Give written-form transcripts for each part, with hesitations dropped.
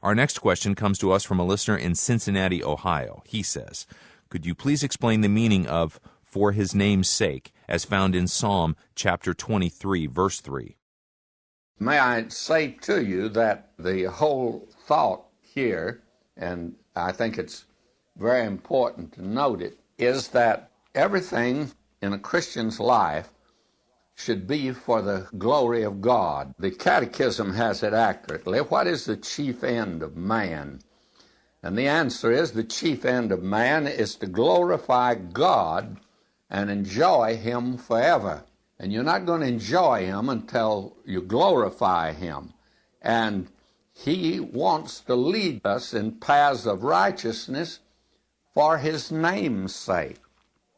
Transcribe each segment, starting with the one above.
Our next question comes to us from a listener in Cincinnati, Ohio. He says, could you please explain the meaning of "for his name's sake" as found in Psalm chapter 23, verse 3? May I say to you that the whole thought here, and I think it's very important to note it, is that everything in a Christian's life should be for the glory of God. The Catechism has it accurately. What is the chief end of man? And the answer is the chief end of man is to glorify God and enjoy Him forever. And you're not going to enjoy Him until you glorify Him. And He wants to lead us in paths of righteousness for His name's sake.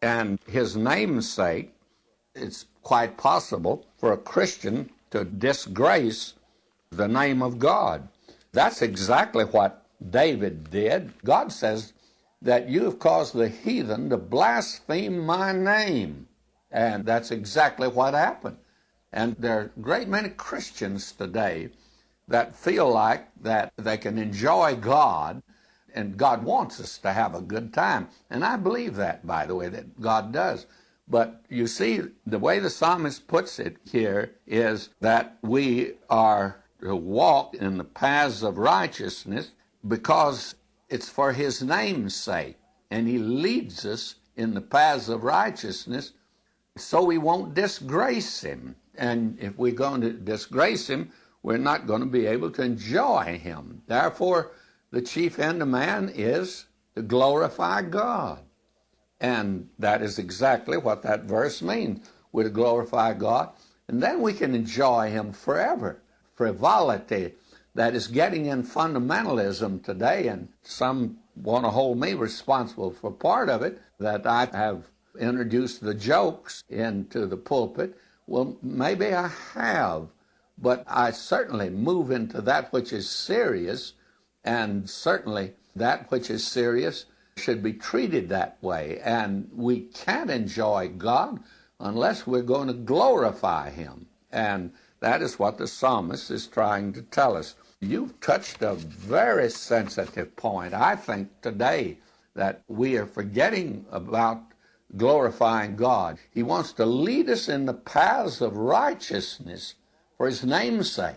And His name's sake, it's quite possible for a Christian to disgrace the name of God. That's exactly what David did. God says that you have caused the heathen to blaspheme my name. And that's exactly what happened. And there are a great many Christians today that feel like that they can enjoy God, and God wants us to have a good time. And I believe that, by the way, that God does. But you see, the way the psalmist puts it here is that we are to walk in the paths of righteousness because it's for His name's sake. And He leads us in the paths of righteousness so we won't disgrace Him. And if we're going to disgrace Him, we're not going to be able to enjoy Him. Therefore, the chief end of man is to glorify God. And that is exactly what that verse means. We're to glorify God, and then we can enjoy Him forever. Frivolity that is getting in fundamentalism today, and some want to hold me responsible for part of it, that I have introduced the jokes into the pulpit. Well, maybe I have, but I certainly move into that which is serious, and certainly that which is serious should be treated that way. And we can't enjoy God unless we're going to glorify Him. And that is what the psalmist is trying to tell us. You've touched a very sensitive point, I think, today, that we are forgetting about glorifying God. He wants to lead us in the paths of righteousness for His name's sake.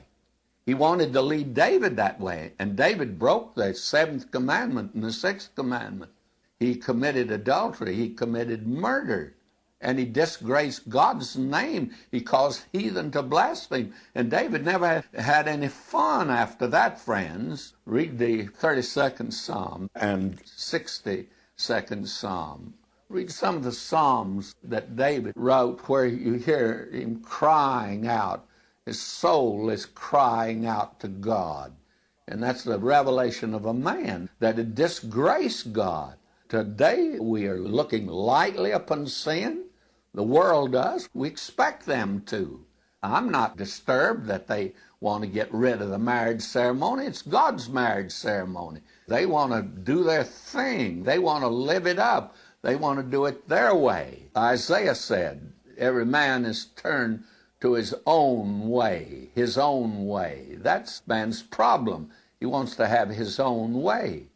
He wanted to lead David that way, and David broke the 7th commandment and the 6th commandment. He committed adultery, he committed murder, and he disgraced God's name. He caused heathen to blaspheme. And David never had any fun after that, friends. Read the 32nd Psalm and 62nd Psalm. Read some of the Psalms that David wrote where you hear him crying out. His soul is crying out to God. And that's the revelation of a man that had disgraced God. Today we are looking lightly upon sin. The world does. We expect them to. I'm not disturbed that they want to get rid of the marriage ceremony. It's God's marriage ceremony. They want to do their thing. They want to live it up. They want to do it their way. Isaiah said, every man is turned to his own way, his own way. That's man's problem. He wants to have his own way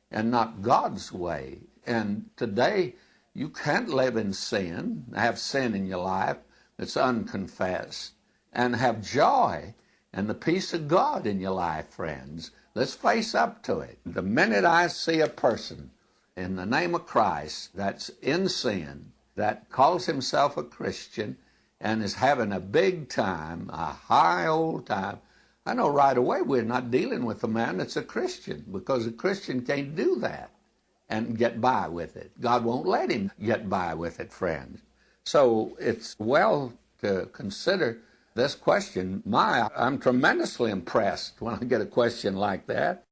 and not God's way. And today, you can't live in sin, have sin in your life that's unconfessed, and have joy and the peace of God in your life, friends. Let's face up to it. The minute I see a person in the name of Christ that's in sin, that calls himself a Christian, and is having a big time, a high old time, I know right away we're not dealing with a man that's a Christian, because a Christian can't do that and get by with it. God won't let him get by with it, friends. So it's well to consider this question. I'm tremendously impressed when I get a question like that.